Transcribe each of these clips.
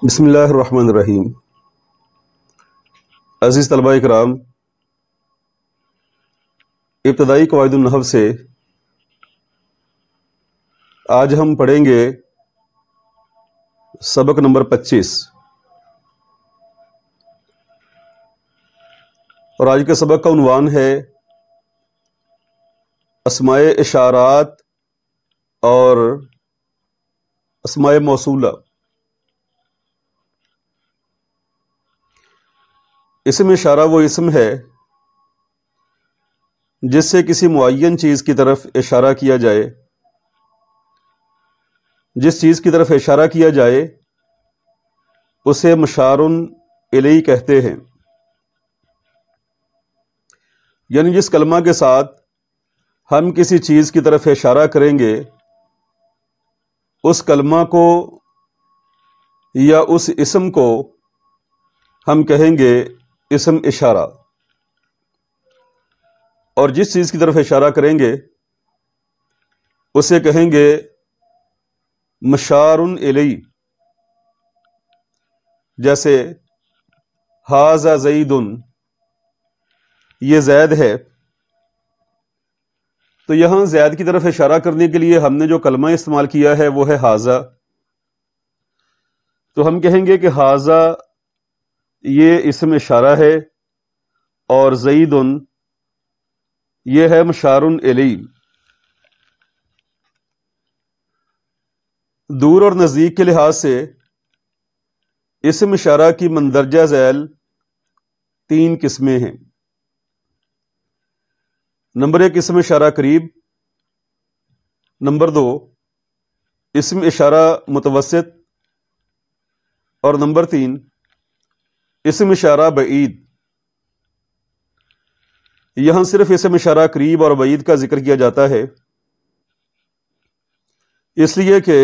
بسم اللہ الرحمن الرحیم۔ عزیز طلباء کرام، ابتدائی قواعد النحو سے آج ہم پڑھیں گے سبق نمبر 25، اور آج کے سبق کا عنوان ہے اسماء اشارات اور اسماء موصولہ۔ اسم اشارہ وہ اسم ہے جس سے کسی معین چیز کی طرف اشارہ کیا جائے، جس چیز کی طرف اشارہ کیا جائے اسے مشار الیہ کہتے ہیں۔ یعنی جس کلمہ کے ساتھ ہم کسی چیز کی طرف اشارہ کریں گے اس کلمہ کو یا اس اسم کو ہم کہیں گے اسم اشارہ، اور جس چیز کی طرف اشارہ کریں گے اسے کہیں گے مشار الیہ۔ جیسے ھذا زید، یہ زید ہے، تو یہاں زید کی طرف اشارہ کرنے کے لیے ہم نے جو کلمہ استعمال کیا ہے وہ ہے ھذا، تو ہم کہیں گے کہ ھذا یہ اسم اشارہ ہے اور زید یہ ہے مشار الیہ۔ دور اور نزدیک کے لحاظ سے اسم اشارہ کی مندرجہ ذیل 3 قسمیں ہیں۔ نمبر 1 اسم اشارہ قریب، نمبر 2 اسم اشارہ متوسط، اور نمبر 3 اسم اشارہ بعید۔ یہاں صرف اسم اشارہ قریب اور بعید کا ذکر کیا جاتا ہے اس لیے کہ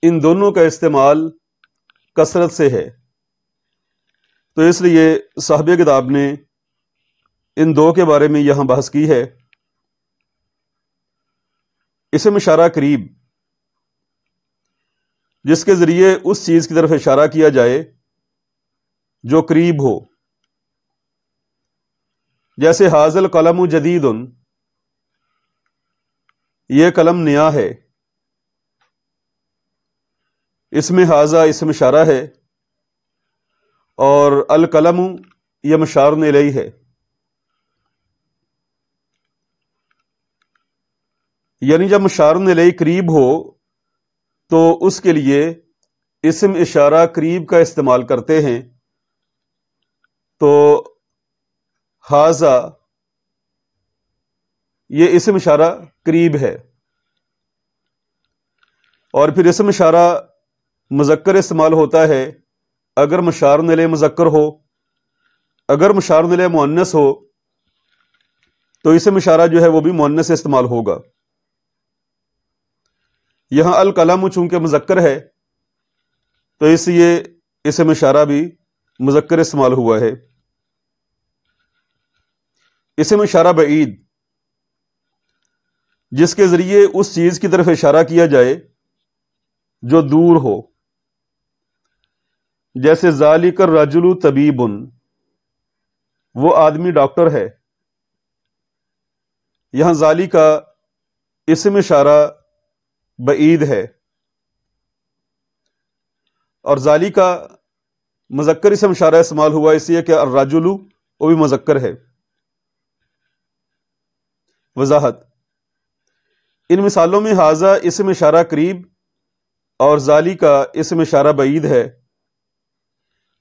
ان دونوں کا استعمال کثرت سے ہے، تو اس لیے صاحب کتاب نے ان دو کے بارے میں یہاں بحث کی ہے۔ اسم اشارہ قریب، جس کے ذریعے اس چیز کی طرف اشارہ کیا جائے جو قریب ہو، جیسے ھذا القلم جدید، یہ قلم نیا ہے۔ اس میں ھذا اسم اشارہ ہے اور القلم یہ مشار الیہ ہے۔ یعنی جب مشار الیہ قریب ہو تو اس کے لیے اسم اشارہ قریب کا استعمال کرتے ہیں، تو ھذا یہ اسم اشارہ قریب ہے۔ اور پھر اسم اشارہ مذکر استعمال ہوتا ہے اگر مشار الیہ مذکر ہو، اگر مشار الیہ مؤنث ہو تو اسم اشارہ جو ہے وہ بھی مؤنث استعمال ہوگا۔ یہاں القلم چونکہ مذکر ہے تو اس لیے اسم اشارہ بھی مذکر استعمال ہوا ہے۔ اسم اشارہ بعید، جس کے ذریعے اس چیز کی طرف اشارہ کیا جائے جو دور ہو، جیسے ذالک الرجل طبیب، وہ آدمی ڈاکٹر ہے۔ یہاں ذالک کا اسم اشارہ بعید ہے، اور ذالک کا مذکر اسم اشارہ استعمال ہوا اس لیے کہ الرجل وہ بھی مذکر ہے۔ وضاحت، ان مثالوں میں ھذا اسم اشارہ قریب اور ذالک کا اسم اشارہ بعید ہے،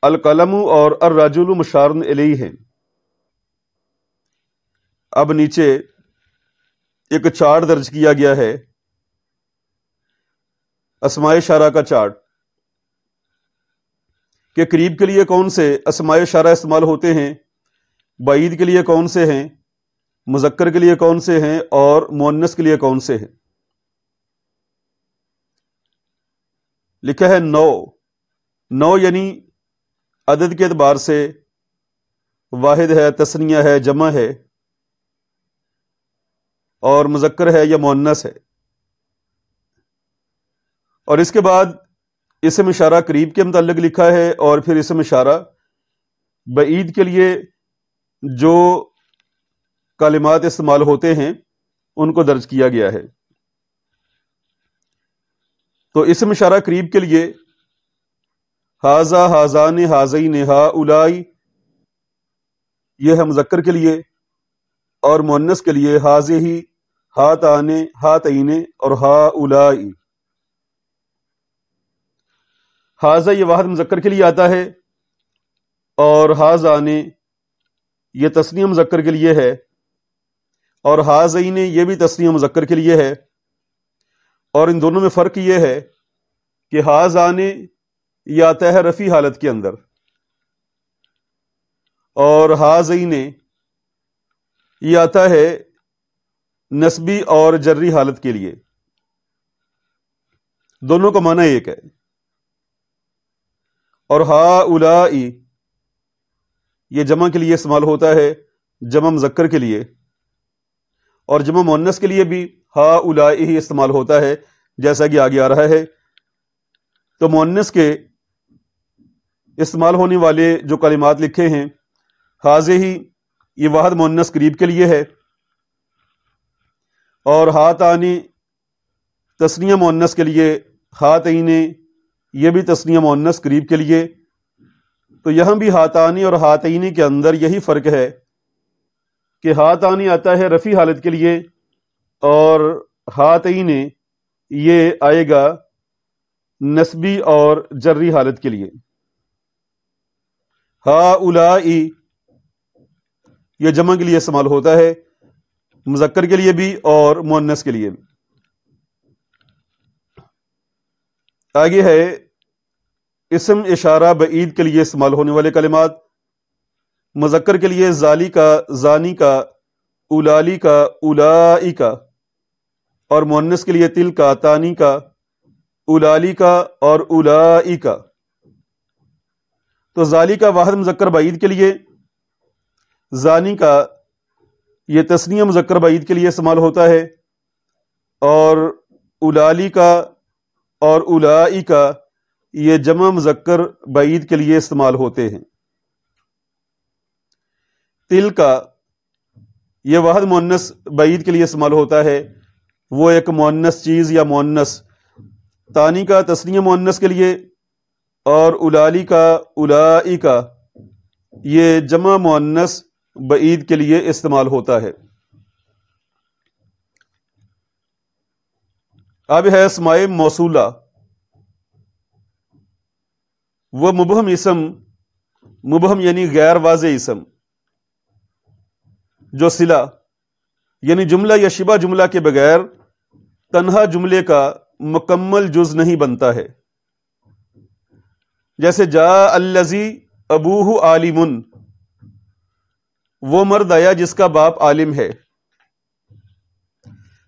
القلم اور الرجل مشار الیہ ہیں۔ اب نیچے ایک چارٹ درج کیا گیا ہے، اسماء اشارہ کا چارٹ، کہ قریب کے لیے کون سے اسماء اشارہ استعمال ہوتے ہیں، بعید کے لیے کون سے ہیں، مذکر کے لیے کون سے ہیں، اور مؤنث کے لیے کون سے ہیں۔ لکھا ہے 9 یعنی عدد کے اعتبار سے واحد ہے، تثنیہ ہے، جمع ہے، اور مذکر ہے یا مؤنث ہے۔ اور اس کے بعد اسم اشارہ قریب کے متعلق لکھا ہے، اور پھر اسم اشارہ بعید کے لیے جو کلمات استعمال ہوتے ہیں ان کو درج کیا گیا ہے۔ تو اسم اشارہ قریب کے لیے ہاذا، ہاذان، ہاذین، ہاؤلائی، یہ ہے مذکر کے لیے، اور مؤنث کے لیے ہاذہ، ہاتان، ہاتین اور ہاؤلائی۔ ہاذا یہ واحد مذکر کے لیے آتا ہے، اور ہاذان یہ تثنیہ مذکر کے لیے ہے، اور ہاذین یہ بھی تثنیہ مذکر کے لیے ہے۔ اور ان دونوں میں فرق یہ ہے کہ ہاذان یہ آتا ہے رفع حالت کے اندر، اور ہاذین یہ آتا ہے نسبی اور جری حالت کے لیے۔ دونوں کا معنی ایک ہے۔ اور ہاؤلائی یہ جمع کے لیے استعمال ہوتا ہے، جمع مذکر کے لیے، اور جمع مؤنث کے لیے بھی ہاؤلائی ہی استعمال ہوتا ہے، جیسا کہ آگے آ رہا ہے۔ تو مؤنث کے استعمال ہونے والے جو کلمات لکھے ہیں، ہاذہ یہ واحد مؤنث قریب کے لیے ہے، اور ہاتانی تثنیہ مؤنث کے لیے، ہاتین یہ بھی تثنیہ مؤنث قریب کے لیے۔ تو یہاں بھی ہاتانی اور ہاتین کے اندر یہی فرق ہے کہ ہاتانی آتا ہے رفع حالت کے لیے، اور ہاتین یہ آئے گا نسبی اور جری حالت کے لیے۔ ہاؤلائی یہ جمع کے لیے استعمال ہوتا ہے، مذکر کے لیے بھی اور مؤنث کے لیے بھی۔ آگے ہے اسم اشارہ بعید کے لیے استعمال ہونے والے کلمات۔ مذکر کے لیے ذالی کا، زانی کا، اولالی کا، اولائی کا، اور مؤنث کے لیے تل کا، تانی کا، اولالی کا اور اولائی کا۔ تو ذالی کا واحد مذکر بعید کے لیے، زانی کا یہ تثنیہ مذکر بعید کے لیے استعمال ہوتا ہے، اور اولالی کا اور اولائی کا یہ جمع مذکر بعید کے لیے استعمال ہوتے ہیں۔ تل کا یہ واحد مؤنث بعید کے لیے استعمال ہوتا ہے، وہ ایک مؤنث چیز یا مؤنث۔ تانی کا تثنیہ مؤنث کے لیے، اور اولالی کا، اولائی کا یہ جمع مؤنث بعید کے لیے استعمال ہوتا ہے۔ اب ہے اسماء موصولہ۔ وہ مبہم اسم، مبہم یعنی غیر واضح اسم، جو صلہ یعنی جملہ یا شبہ جملہ کے بغیر تنہا جملے کا مکمل جز نہیں بنتا ہے۔ جیسے جاء الذی ابوہ عالم، وہ مرد آیا جس کا باپ عالم ہے۔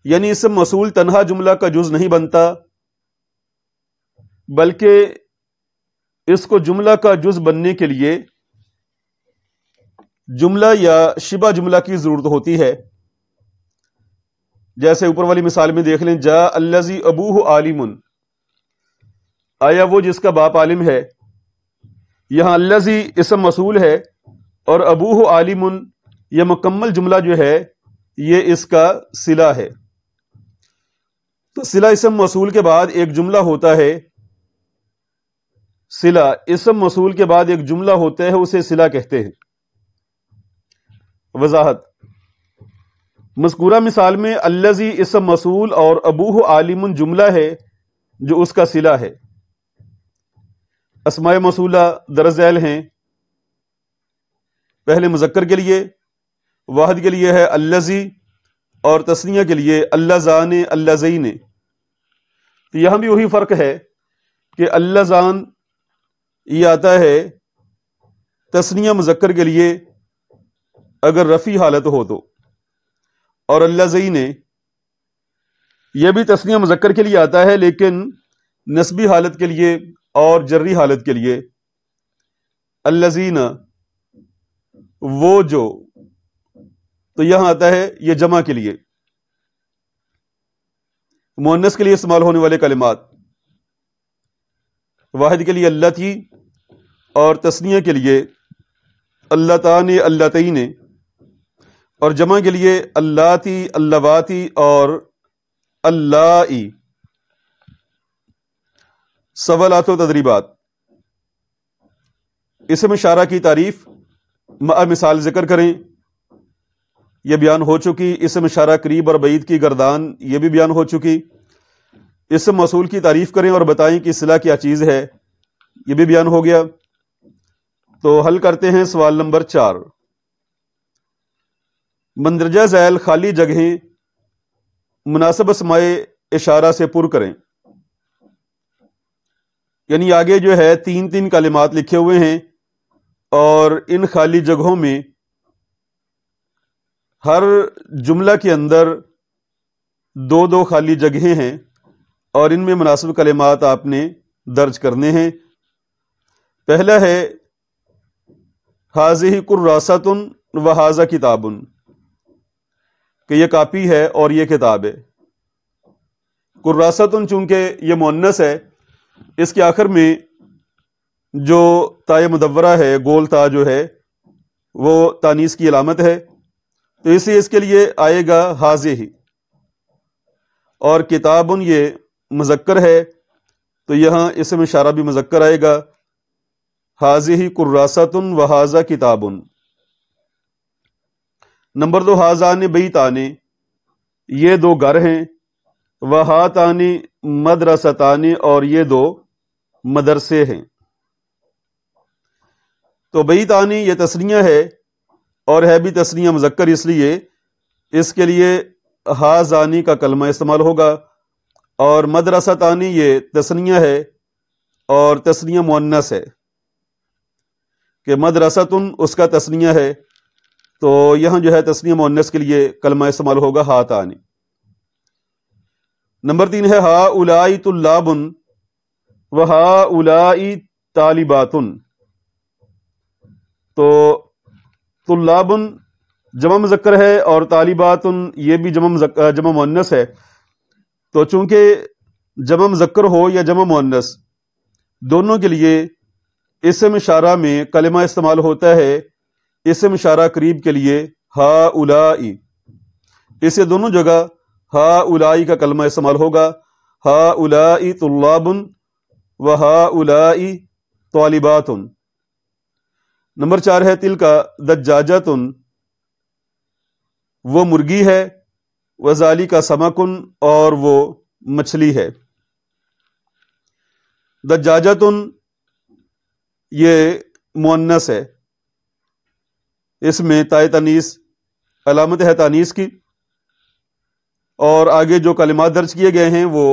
یعنی اسم موصول تنہا جملہ کا جز نہیں بنتا، بلکہ اس کو جملہ کا جز بننے کے لیے جملہ یا شبہ جملہ کی ضرورت ہوتی ہے۔ جیسے اوپر والی مثال میں دیکھ لیں، جاء الذی ابوہ عالم، آیا وہ جس کا باپ عالم ہے۔ یہاں الذی اسم موصول ہے، اور ابوہ عالم یہ مکمل جملہ جو ہے یہ اس کا صلہ ہے۔ تو صلہ اسم موصول کے بعد ایک جملہ ہوتا ہے، صلہ اسم موصول کے بعد ایک جملہ ہوتا ہے، اسے صلہ کہتے ہیں۔ وضاحت: مذکورہ مثال میں الذی اسم موصول اور ابوہ عالم جملہ ہے جو اس کا صلہ ہے۔ اسماء موصولہ درج ذیل ہیں۔ پہلے مذکر کے لیے، واحد کے لیے ہے الذی، اور تثنیہ کے لیے اللذان، اللذین۔ تو یہاں بھی وہی فرق ہے کہ اللذان یہ آتا ہے تثنیہ مذکر کے لیے اگر رفع حالت ہو تو، اور اللذین یہ بھی تثنیہ مذکر کے لیے آتا ہے لیکن نسبی حالت کے لیے اور جری حالت کے لیے۔ اللذین وہ جو، تو یہاں آتا ہے یہ جمع کے لیے، مؤنث کے لیے استعمال ہونے والے کلمات۔ واحد کے لیے اللتی اور تثنیہ کے لیے اللتان اللتین، اور جمع کے لیے اللاتی اللواتی اور اللائی۔ سوالات و تدریبات۔ اسم اشارہ کی تعریف مع مثال ذکر کریں، یہ بیان ہو چکی۔ اسم اشارہ قریب اور بعید کی گردان، یہ بھی بیان ہو چکی۔ اسم موصول کی تعریف کریں اور بتائیں کہ اصطلاح کیا چیز ہے، یہ بھی بیان ہو گیا۔ تو حل کرتے ہیں سوال نمبر 4۔ مندرجہ ذیل خالی جگہیں مناسب اسماء اشارہ سے پر کریں۔ یعنی آگے جو ہے 3 کلمات لکھے ہوئے ہیں اور ان خالی جگہوں میں ہر جملہ کے اندر 2 خالی جگہیں ہیں اور ان میں مناسب کلمات آپ نے درج کرنے ہیں۔ پہلا ہے ھذہ کراسۃ وھذا کتاب، کہ یہ کاپی ہے اور یہ کتاب ہے۔ کراسۃ چونکہ یہ مؤنث ہے، اس کے آخر میں جو تائے مدورہ ہے، گول تا جو ہے، وہ تانیث کی علامت ہے، تو اسے اس کے لیے آئے گا ھذہ ہی۔ اور کتاب یہ مذکر ہے تو یہاں اسم اشارہ بھی مذکر آئے گا، ھذہ کراسۃ وھذا کتاب۔ نمبر 2، ھذان بیتان، یہ 2 گھر ہیں، وھاتان مدرستان، اور یہ 2 مدرسے ہیں۔ تو بیتان یہ تثنیہ ہے اور ہے بھی تثنیہ مذکر، اس لیے اس کے لیے ھذانی کا کلمہ استعمال ہوگا، اور مدرستان یہ تثنیہ ہے اور تثنیہ مؤنث ہے کہ مدرستن اس کا تثنیہ ہے، تو یہاں جو ہے تثنیہ مؤنث کے لیے کلمہ استعمال ہوگا ھاتان۔ نمبر 3 ہے ھؤلاء طلاب وھؤلاء طالبات۔ تو طلاب جمع مذکر ہے اور طالبات یہ بھی جمع مؤنث ہے، تو چونکہ جمع مذکر ہو یا جمع مؤنث دونوں کے لیے اسم اشارہ میں کلمہ استعمال ہوتا ہے اسم اشارہ قریب کے لیے ھؤلاء، اسے دونوں جگہ ھؤلاء کا کلمہ استعمال ہوگا، ھؤلاء طلاب وھؤلاء طالبات۔ نمبر 4 ہے تلک دجاجۃ، وہ مرغی ہے، وذالک سمک، اور وہ مچھلی ہے۔ دجاجۃ یہ مؤنث ہے، اس میں تائے تانیث علامت ہے تانیث کی، اور آگے جو کلمات درج کیے گئے ہیں وہ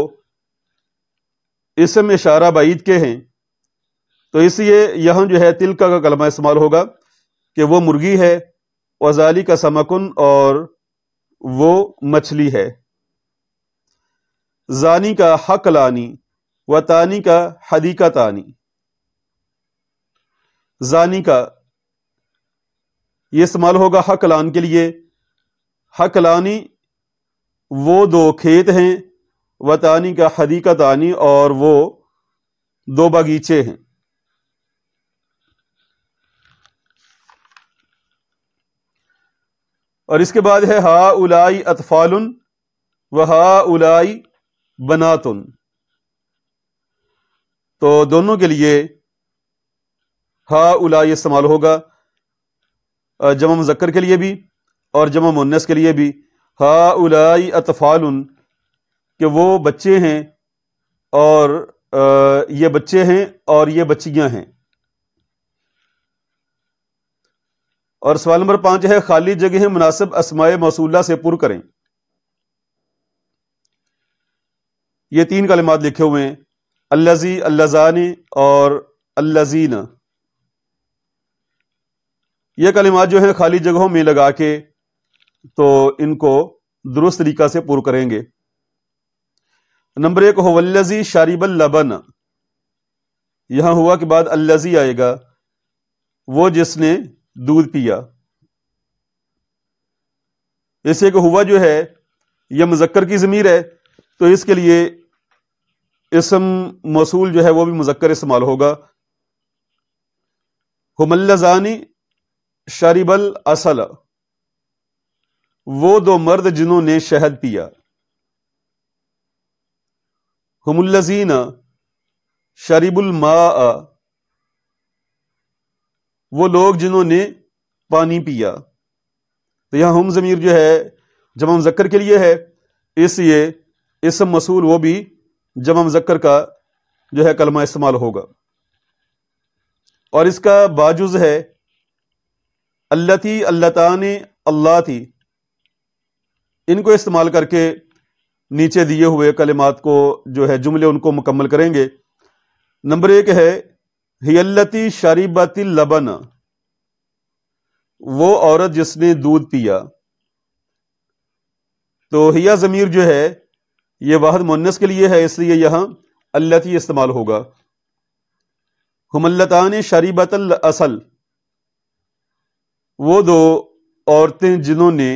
اسم اشارہ بعید کے ہیں، تو اس لیے یہاں جو ہے تلک کا کلمہ استعمال ہوگا کہ وہ مرغی ہے، وذالک سمکن، اور وہ مچھلی ہے۔ زانی کا حق لانی و تانی کا حدیقہ تانی۔ زانی کا یہ استعمال ہوگا حق لان کے لیے، حق لانی وہ 2 کھیت ہیں، و تانی کا حدیقہ تانی، اور وہ 2 باغیچے ہیں۔ اور اس کے بعد ہے ھؤلاء اطفال وھؤلاء بنات۔ تو دونوں کے لیے ھؤلاء استعمال ہوگا، جمع مذکر کے لیے بھی اور جمع مؤنث کے لیے بھی۔ ھؤلاء اطفال کہ وہ بچے ہیں، اور یہ بچے ہیں اور یہ بچیاں ہیں۔ اور سوال نمبر 5 ہے خالی جگہیں مناسب اسماء موصولہ سے پر کریں۔ یہ 3 کلمات لکھے ہوئے ہیں، الذی، اللذان اور اللذین۔ یہ کلمات جو ہیں خالی جگہوں میں لگا کے تو ان کو درست طریقہ سے پر کریں گے۔ نمبر 1 هو الذی شرب اللبن، یہاں ہوا کے بعد الذی آئے گا، وہ جس نے دودھ پیا۔ اسے کہ ہوا جو ہے یہ مذکر کی ضمیر ہے، تو اس کے لیے اسم موصول جو ہے وہ بھی مذکر استعمال ہوگا. ہم اللذانی شرب العسل، وہ دو مرد جنہوں نے شہد پیا. ہم الذین شرب الماء، وہ لوگ جنہوں نے پانی پیا. تو یہاں ہم ضمیر جو ہے جمع مذکر کے لیے ہے، اس لیے اسم موصول وہ بھی جمع مذکر کا جو ہے کلمہ استعمال ہوگا. اور اس کا باجز ہے اللتی، اللتان، اللاتی، ان کو استعمال کر کے نیچے دیے ہوئے کلمات کو جو ہے جملے ان کو مکمل کریں گے. نمبر 1 ہے ہی اللتی شربت اللبن، وہ عورت جس نے دودھ پیا. تو ہیا ضمیر جو ہے یہ واحد مؤنث کے لیے ہے، اس لیے یہاں اللتی استعمال ہوگا. ہم اللتان شربت العسل، وہ دو عورتیں جنہوں نے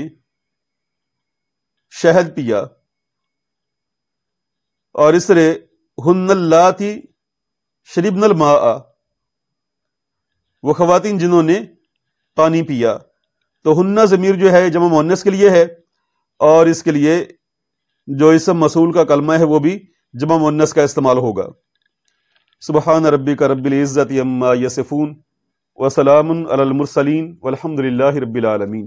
شہد پیا. اور اس طرح ہن اللاتی شربن الماء، وہ خواتین جنہوں نے پانی پیا. تو ہن ضمیر جو ہے جمع مؤنث کے لیے ہے، اور اس کے لیے جو اسم موصول کا کلمہ ہے وہ بھی جمع مؤنث کا استعمال ہوگا. سبحان ربک رب العزت عما یصفون وسلام علی المرسلین والحمد للہ رب العالمین.